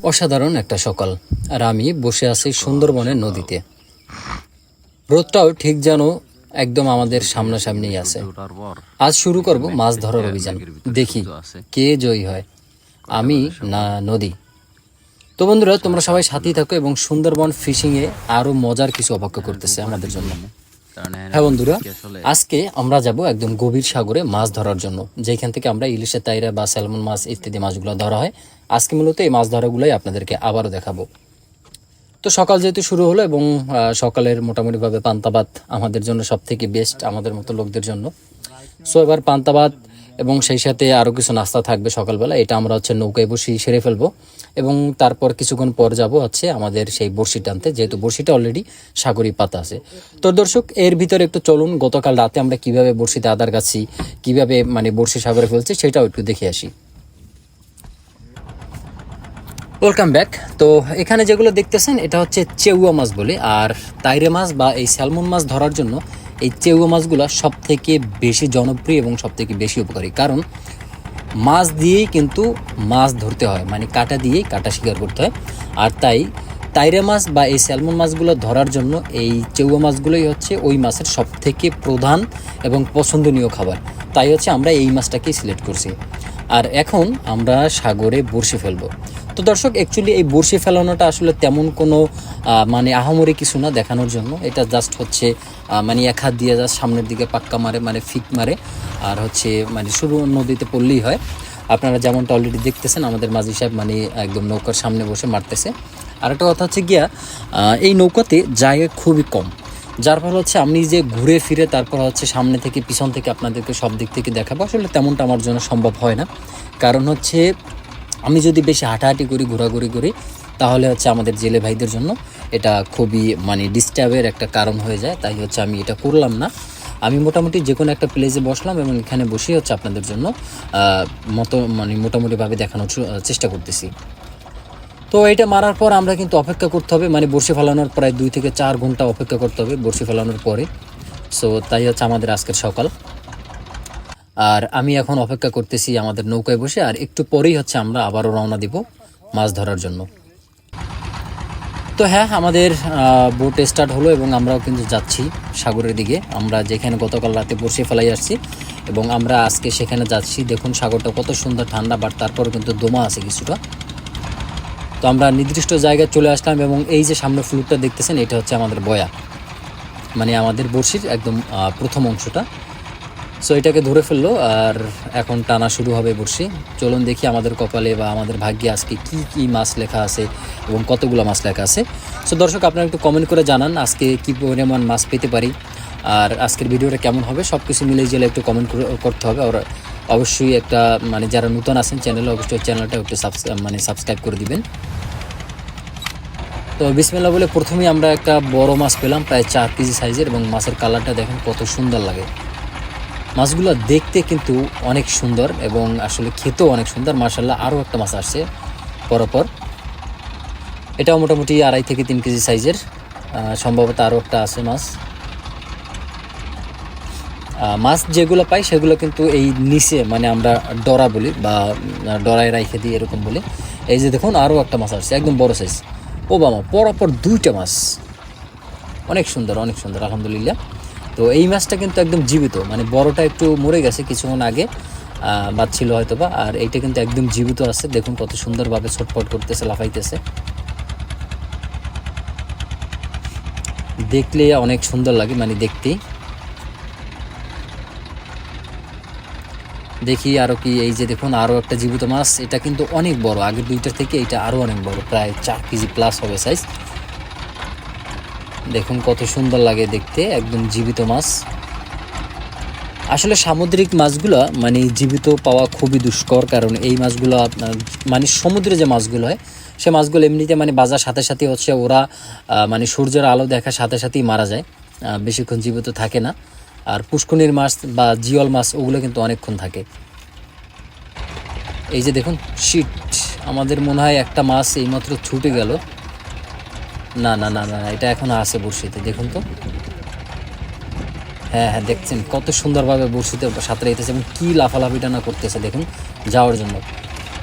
অসাধারণ একটা সকাল, আর আমি বসে আছি সুন্দরবনের নদীতে। রোদটাও ঠিক যেন একদম আমাদের সামনাসামনি আছে। আজ শুরু করব মাছ ধরার অভিযান। দেখি কে জয়ী হয়, আমি না নদী। তো বন্ধুরা, তোমরা সবাই সাথেই থাকো এবং সুন্দরবন ফিশিংয়ে আরও মজার কিছু অপেক্ষা করতেছে আমাদের জন্য। হ্যাঁ বন্ধুরা, আজকে আমরা যাব একদম গভীর সাগরে মাছ ধরার জন্য, যেখান থেকে আমরা ইলিশের তাইরা বা স্যালমন মাছ ইত্যাদি মাছগুলো ধরা হয়। আজকে মূলত এই মাছ ধরাগুলোই আপনাদেরকে আবারও দেখাবো। তো সকাল যেহেতু শুরু হলো এবং সকালের মোটামুটিভাবে পান্তা ভাত আমাদের জন্য সব থেকে বেস্ট, আমাদের মতো লোকদের জন্য। সো এবার পান্তা ভাত এবং সেই সাথে আরও কিছু নাস্তা থাকবে সকালবেলা। এটা আমরা নৌকায় বসি সেরে ফেলবো এবং তারপর কিছুক্ষণ পর যাব আমাদের সেই বড়শি টানতে, যেহেতু বড়শিটা অলরেডি সাগরী পাতা আছে। তো দর্শক, এর ভিতরে একটু চলুন গতকাল রাতে আমরা কিভাবে বড়শিতে আদার গাছি, কিভাবে বড়শি সাগরে ফেলছি সেটাও একটু দেখে আসি। Welcome back. তো এখানে যেগুলো দেখতেছেন এটা হচ্ছে চেউয়া মাছ বলে, আর তাইরে মাছ বা এই স্যালমন মাছ ধরার জন্য এই চেউয়া মাছগুলো সব থেকে বেশি জনপ্রিয় এবং সব থেকে বেশি উপকারী, কারণ মাছ দিয়েই কিন্তু মাছ ধরতে হয়, কাঁটা দিয়েই কাঁটা শিকার করতে হয়। আর তাই তাইরে মাছ বা এই স্যালমন মাছগুলো ধরার জন্য এই চেউয়া মাছগুলোই হচ্ছে ওই মাছের সব থেকে প্রধান এবং পছন্দনীয় খাবার। তাই আমরা এই মাছটাকেই সিলেক্ট করছি। আর এখন আমরা সাগরে বড়শি ফেলবো। তো দর্শক, অ্যাকচুয়ালি এই বড়শি ফেলানোটা আসলে তেমন কোনো আহামরি কিছু না দেখানোর জন্য। এটা জাস্ট হচ্ছে এক হাত দিয়ে জাস্ট সামনের দিকে পাক্কা মারে, ফিক মারে, আর শুরু নদীতে পড়লেই হয়। আপনারা যেমনটা অলরেডি দেখতেছেন আমাদের মাঝি সাহেব একদম নৌকার সামনে বসে মারতেছে। আর একটা কথা হচ্ছে গিয়া, এই নৌকাতে জায়গা খুবই কম, যার ফলে আমি যে ঘুরে ফিরে তারপর সামনে থেকে পিছন থেকে আপনাদেরকে সব দিক থেকে দেখাবো, আসলে তেমনটা আমার জন্য সম্ভব হয় না। কারণ আমি যদি বেশি হাঁটাহাঁটি করি, ঘোরাঘুরি করি, তাহলে আমাদের জেলে ভাইদের জন্য এটা খুবই ডিস্টার্বের একটা কারণ হয়ে যায়। তাই আমি এটা করলাম না। আমি মোটামুটি যে কোনো একটা প্লেসে বসলাম এবং এখানে বসে আপনাদের জন্য মোটামুটিভাবে দেখানোর চেষ্টা করতেছি। তো এটা মারার পর আমরা কিন্তু অপেক্ষা করতে হবে, বড়শি ফেলানোর প্রায় 2 থেকে 4 ঘন্টা অপেক্ষা করতে হবে বড়শি ফেলানোর পরে। সো তাই আমাদের আজকের সকাল। আর আমি এখন অপেক্ষা করতেছি আমাদের নৌকায় বসে, আর একটু পরেই আমরা আবারও রওনা দিব মাছ ধরার জন্য। তো হ্যাঁ, আমাদের বোট স্টার্ট হলো এবং আমরাও কিন্তু যাচ্ছি সাগরের দিকে। আমরা যেখানে গতকাল রাতে বসে ফেলাই আসছি এবং আমরা আজকে সেখানে যাচ্ছি। দেখুন সাগরটা কত সুন্দর ঠান্ডা, বাট তারপরে কিন্তু দমা আছে কিছুটা। তো আমরা নির্দিষ্ট জায়গায় চলে আসলাম এবং এই যে সামনে ফ্লুটটা দেখতেছেন এটা আমাদের বয়া, আমাদের বড়শির একদম প্রথম অংশটা। সো এটাকে ধরে ফেললো আর এখন টানা শুরু হবে বড়শি। চলুন দেখি আমাদের কপালে বা আমাদের ভাগ্যে আজকে কি কি মাছ লেখা আছে এবং কতগুলো মাছ লেখা আছে। সো দর্শক, আপনারা একটু কমেন্ট করে জানান আজকে কি পরিমাণ মাছ পেতে পারি, আর আজকের ভিডিওটা কেমন হবে। সব কিছু মিলে জেলে একটু কমেন্ট করতে হবে। আর অবশ্যই একটা যারা নতুন আছেন চ্যানেলে, অবশ্যই চ্যানেলটা একটু সাবস্ক্রাইব করে দিবেন। তো বিসমিল্লাহ বলে প্রথমেই আমরা একটা বড় মাছ পেলাম, প্রায় 4 কেজি সাইজের, এবং মাছের কালারটা দেখেন কত সুন্দর লাগে। মাছগুলো দেখতে কিন্তু অনেক সুন্দর এবং আসলে খেতেও অনেক সুন্দর। মাশাআল্লাহ, আরও একটা মাছ আসছে পরপর। এটাও মোটামুটি 2.5 থেকে 3 কেজি সাইজের, সম্ভবত আরও একটা আছে মাছ। মাছ যেগুলো পাই সেগুলো কিন্তু এই নিচে আমরা ডরা বলি বা ডরায় রাইখে দিই এরকম বলি। এই যে দেখুন আরও একটা মাছ আসছে একদম বড় সাইজ। ও বাবা, পরপর 2টা মাছ, অনেক সুন্দর অনেক সুন্দর, আলহামদুলিল্লাহ। তো এই মাছটা কিন্তু একদম জীবিত, বড়টা একটু মরে গেছে কিছুক্ষণ আগে, বাঁচছিল হয়তো বা, আর এইটা কিন্তু একদম জীবিত আছে। দেখুন কত সুন্দরভাবে ছটফট করতেছে, লাফাইতেছে, দেখলে অনেক সুন্দর লাগে দেখতেই। দেখি আরও কি, এই যে দেখুন আরও একটা জীবিত মাছ। এটা কিন্তু অনেক বড়, আগের 2টার থেকে এটা আরও অনেক বড়, প্রায় 4 কেজি প্লাস হবে সাইজ। দেখুন কত সুন্দর লাগে দেখতে, একদম জীবিত মাছ। আসলে সামুদ্রিক মাছগুলো জীবিত পাওয়া খুবই দুষ্কর, কারণ এই মাছগুলো আপনার সমুদ্রে যে মাছগুলো হয় সে মাছগুলো এমনিতে বাজার সাথে সাথে ওরা সূর্যের আলো দেখার সাথে সাথেই মারা যায়, বেশিক্ষণ জীবিত থাকে না। আর পুষ্কনির মাছ বা জিওল মাছ ওগুলো কিন্তু অনেকক্ষণ থাকে। এই যে দেখুন, শিট, আমাদের মনে হয় একটা মাছ এইমাত্র ছুটে গেল। না না না না, এটা এখন আছে বড়শিতে, দেখুন তো। হ্যাঁ হ্যাঁ, দেখছেন কত সুন্দরভাবে বড়শিতে সাঁতরে যেতেছে এবং কী লাফালাফিটা না করতেছে দেখুন যাওয়ার জন্য।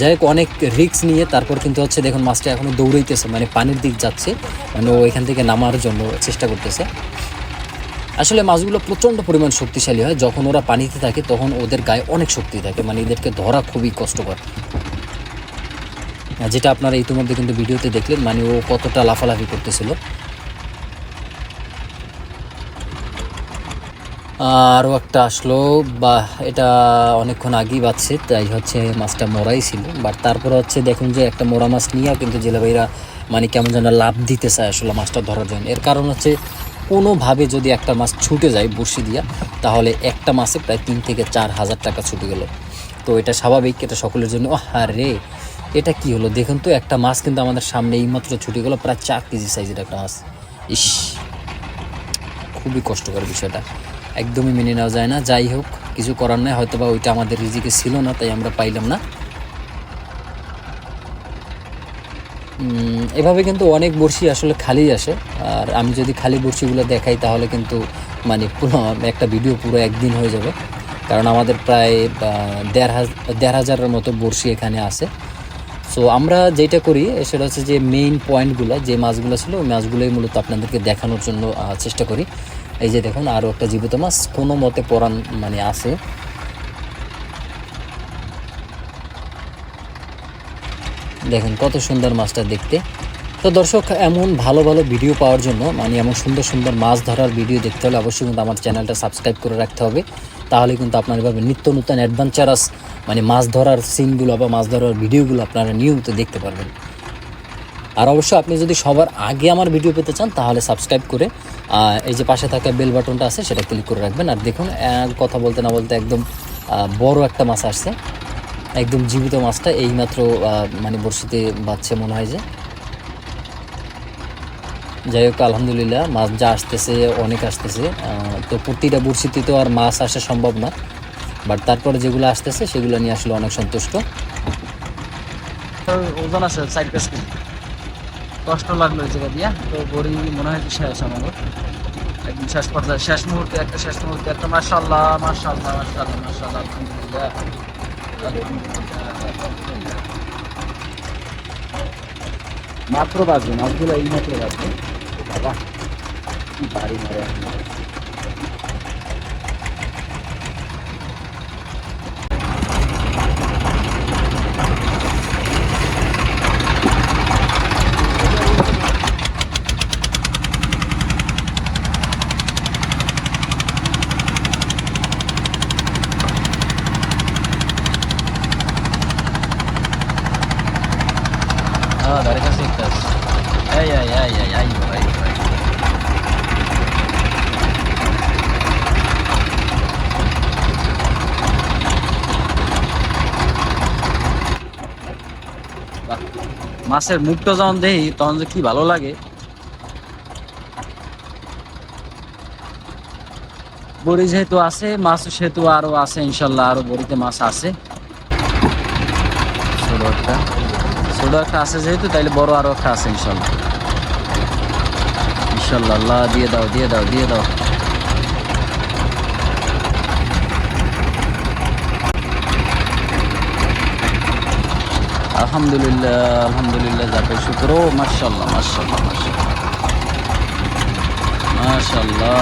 যাই হোক, অনেক রিস্ক নিয়ে তারপর কিন্তু হচ্ছে দেখুন মাছটা এখনও দৌড়াইতেছে, মানে পানির দিক যাচ্ছে, মানে ও এখান থেকে নামার জন্য চেষ্টা করতেছে। আসলে মাছগুলো প্রচণ্ড পরিমাণ শক্তিশালী হয়, যখন ওরা পানিতে থাকে তখন ওদের গায়ে অনেক শক্তি থাকে, মানে এদেরকে ধরা খুবই কষ্টকর, যেটা আপনারা ইতিমধ্যে কিন্তু ভিডিওতে দেখলেন, মানে ও কতটা লাফালাফি করতেছিল। আরও একটা আসলো, বা এটা অনেকক্ষণ আগেই বাজছে, তাই হচ্ছে মাছটা মরাই ছিল। বাট তারপরে হচ্ছে দেখুন যে একটা মোরা মাছ নিয়েও কিন্তু জেলে ভাইরা মানে কেমন যেন লাভ দিতে চায় আসলে মাছটা ধরার জন্য। এর কারণ হচ্ছে কোনোভাবে যদি একটা মাছ ছুটে যায় বড়শি দিয়া, তাহলে একটা মাছে প্রায় 3 থেকে 4 হাজার টাকা ছুটে গেল। তো এটা স্বাভাবিক, এটা সকলের জন্য। আরে এটা কি হলো দেখুন তো, একটা মাছ কিন্তু আমাদের সামনে এইমাত্র ছুটে গেলো, প্রায় 4 কেজি সাইজের একটা মাছ। ইস, খুবই কষ্টকর বিষয়টা, একদমই মেনে নেওয়া যায় না। যাই হোক, কিছু করার নাই, হয়তো বা ওইটা আমাদের রিজিকে ছিল না, তাই আমরা পাইলাম না। এভাবে কিন্তু অনেক বড়শি আসলে খালি আসে, আর আমি যদি খালি বড়শিগুলো দেখাই তাহলে কিন্তু মানে পুরো একটা ভিডিও পুরো একদিন হয়ে যাবে, কারণ আমাদের প্রায় 1,500-1,500-এর মতো বড়শি এখানে আছে। সো আমরা যেটা করি সেটা হচ্ছে যে মেইন পয়েন্টগুলো, যে মাছগুলো ছিল ওই মাছগুলোই মূলত আপনাদেরকে দেখানোর জন্য চেষ্টা করি। এই যে দেখুন আরও একটা জীবিত মাছ, কোনো মতে পরাণ মানে আছে। দেখুন কত সুন্দর মাছটা দেখতে। তো দর্শক, এমন ভালো ভালো ভিডিও পাওয়ার জন্য, মানে এমন সুন্দর সুন্দর মাছ ধরার ভিডিও দেখতে হলে অবশ্যই কিন্তু আমার চ্যানেলটা সাবস্ক্রাইব করে রাখতে হবে। তাহলে কিন্তু আপনার এভাবে নিত্য নতুন অ্যাডভেঞ্চারাস মানে মাছ ধরার সিনগুলো বা মাছ ধরার ভিডিওগুলো আপনারা নিয়মিত দেখতে পারবেন। আর অবশ্যই আপনি যদি সবার আগে আমার ভিডিও পেতে চান তাহলে সাবস্ক্রাইব করে এই যে পাশে থাকা বেল বাটনটা আছে সেটা ক্লিক করে রাখবেন। আর দেখুন কথা বলতে না বলতে একদম বড় একটা মাছ আসছে, একদম জীবিত মাছটা এইমাত্র মানে বড়শিতে বাজছে মনে হয় যে। যাই হোক, আলহামদুলিল্লাহ মাছ যা আসতেছে অনেক আসতেছে। তো প্রতিটা বড়শিতে তো আর মাছ আসা সম্ভব না, বাট তারপরে যেগুলো আসতেছে সেগুলো নিয়ে আসলে অনেক সন্তুষ্ট। ওজন আছে 4-5 কেজি। কষ্ট লাগলো এই জায়গা দিয়া, তো বড়ি মনে হয় যে শেষ আমাদের একদম শেষ পর্যায়ে, শেষ মুহূর্তে একটা মাশাআল্লাহ মাশাআল্লাহ মাশাআল্লাহ মাশাআল্লাহ, আলহামদুলিল্লাহ আলহামদুলিল্লাহ। মাত্র বাজবে মাছগুলো, এই মাত্র বাজবে বাবা, কি বাড়ি মারে dari Besiktas. Ay, ay, ay, ay, ay, ay, ay. মাছের মুখটা যখন দেখি তখন যে কি ভালো লাগে। বড়ি যেহেতু আছে, মাছ সেহেতু আরো আছে, ইনশাল্লাহ আরো বড়িতে মাছ আছে। ছোট একটা আছে যেহেতু, তাইলে বড় আরো একটা আছে ইনশাল্লাহ। ইনশাল্লাহ, আল্লাহ দিয়ে দাও দিয়ে দাও দিয়ে দাও। আলহামদুলিল্লাহ আলহামদুলিল্লাহ, যাকে শুকর, মাশাআল্লাহ মাশাআল্লাহ মাশাআল্লাহ মাশাআল্লাহ।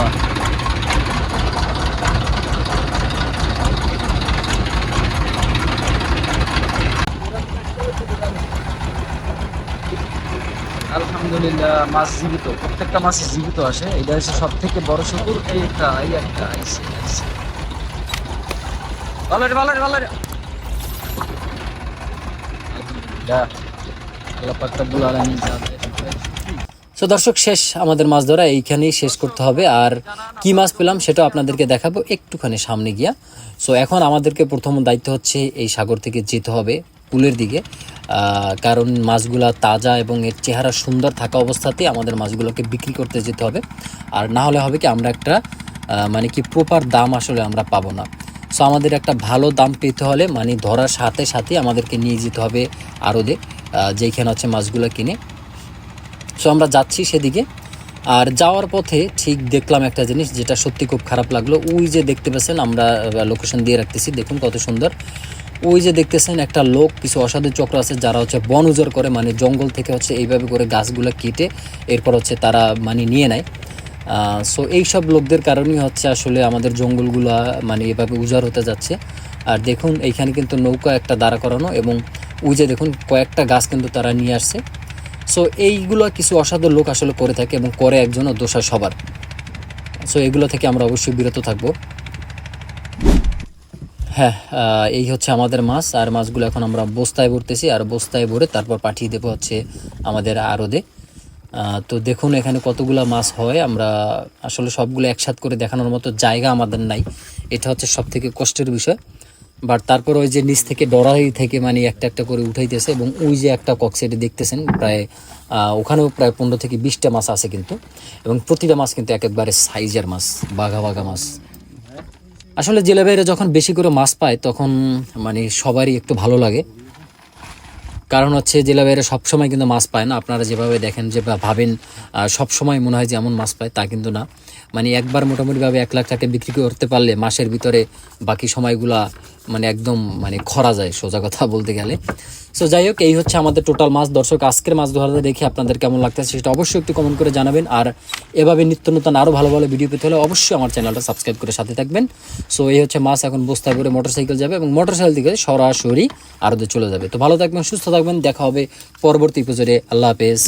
আলহামদুলিল্লাহ মাছ জীবিত, প্রত্যেকটা মাছ জীবিত আসে। এটা হচ্ছে সব থেকে বড় শুকুর। এই একটা আইছে আইছে, ভালো রে ভালো রে ভালো রে। আলহামদুলিল্লাহ, আল্লাহ পাক রব্বুল আলামিন। সো দর্শক, শেষ আমাদের মাছ ধরা এইখানেই শেষ করতে হবে। আর কি মাছ পেলাম সেটাও আপনাদেরকে দেখাবো একটুখানি সামনে গিয়া। সো এখন আমাদেরকে প্রথম দায়িত্ব হচ্ছে এই সাগর থেকে যেতে হবে পুলের দিকে, কারণ মাছগুলা তাজা এবং এর চেহারা সুন্দর থাকা অবস্থাতে আমাদের মাছগুলোকে বিক্রি করতে যেতে হবে। আর না হলে হবে কি, আমরা একটা মানে কি প্রপার দাম আসলে আমরা পাবো না। সো আমাদের একটা ভালো দাম পেতে হলে মানে ধরার সাথে সাথে আমাদেরকে নিয়ে যেতে হবে আড়তে, যেইখানে হচ্ছে মাছগুলো কিনে। সো আমরা যাচ্ছি সেদিকে। আর যাওয়ার পথে ঠিক দেখলাম একটা জিনিস যেটা সত্যি খুব খারাপ লাগলো। ওই যে দেখতে পাচ্ছেন, আমরা লোকেশন দিয়ে রাখতেছি, দেখুন কত সুন্দর। ওই যে দেখতেছেন একটা লোক, কিছু অসাধু চক্র আছে যারা হচ্ছে বন উজাড় করে, মানে জঙ্গল থেকে হচ্ছে এইভাবে করে গাছগুলো কেটে এরপর হচ্ছে তারা মানে নিয়ে নেয়। সো এইসব লোকদের কারণেই হচ্ছে আসলে আমাদের জঙ্গলগুলা মানে এভাবে উজাড় হতে যাচ্ছে। আর দেখুন এইখানে কিন্তু নৌকা একটা দাঁড়া করানো, এবং ওই যে দেখুন কয়েকটা গাছ কিন্তু তারা নিয়ে আসছে। সো এইগুলো কিছু অসাধু লোক আসলে করে থাকে, এবং করে একজনও দোষা সবার। সো এগুলো থেকে আমরা অবশ্যই বিরত থাকবো। হ্যাঁ, এই হচ্ছে আমাদের মাছ, আর মাছগুলো এখন আমরা বস্তায় ভরতেছি, আর বস্তায় ভরে তারপর পাঠিয়ে দেবো হচ্ছে আমাদের আড়তে। তো দেখুন এখানে কতগুলা মাছ হয়, আমরা আসলে সবগুলো একসাথে করে দেখানোর মতো জায়গা আমাদের নাই, এটা হচ্ছে সব থেকে কষ্টের বিষয়। বাট তারপর ওই যে নিচ থেকে ডরাই থেকে মানে একটা একটা করে উঠাইতেছে, এবং ওই যে একটা কক্সেটে দেখতেছেন প্রায় ওখানেও প্রায় 15 থেকে 20টা মাছ আছে কিন্তু, এবং প্রতিটা মাছ কিন্তু একেবারে সাইজের মাছ, বাঘা বাঘা মাছ। আসলে জেলে বাইরে যখন বেশি করে মাছ পায় তখন মানে সবারই একটু ভালো লাগে, কারণ হচ্ছে জেলে বাইরে সবসময় কিন্তু মাছ পায় না। আপনারা যেভাবে দেখেন যে বা ভাবেন সবসময় মনে হয় যে এমন মাছ পায়, তা কিন্তু না। মানে একবার মোটামুটিভাবে 1 লাখ টাকা বিক্রি করতে পারলে মাসের ভিতরে বাকি সময়গুলা মানে একদম মানে খরা যায়, সোজা কথা বলতে গেলে। সো যাই হোক, এই হচ্ছে আমাদের টোটাল মাছ। দর্শক, আজকের মাছ ধরাতে দেখে আপনাদের কেমন লাগতেছে সেটা অবশ্যই একটু কমেন্ট করে জানাবেন। আর এভাবে নিত্য নতুন আরও ভালো ভালো ভিডিও পেতে হলে অবশ্যই আমার চ্যানেলটা সাবস্ক্রাইব করে সাথে থাকবেন। সো এই হচ্ছে মাছ, এখন বস্তায় করে মোটরসাইকেল যাবে, এবং মোটরসাইকেল থেকে সরাসরি আড়তে চলে যাবে। তো ভালো থাকবেন, সুস্থ থাকবেন, দেখা হবে পরবর্তী এপিসোডে। আল্লাহ হাফেজ।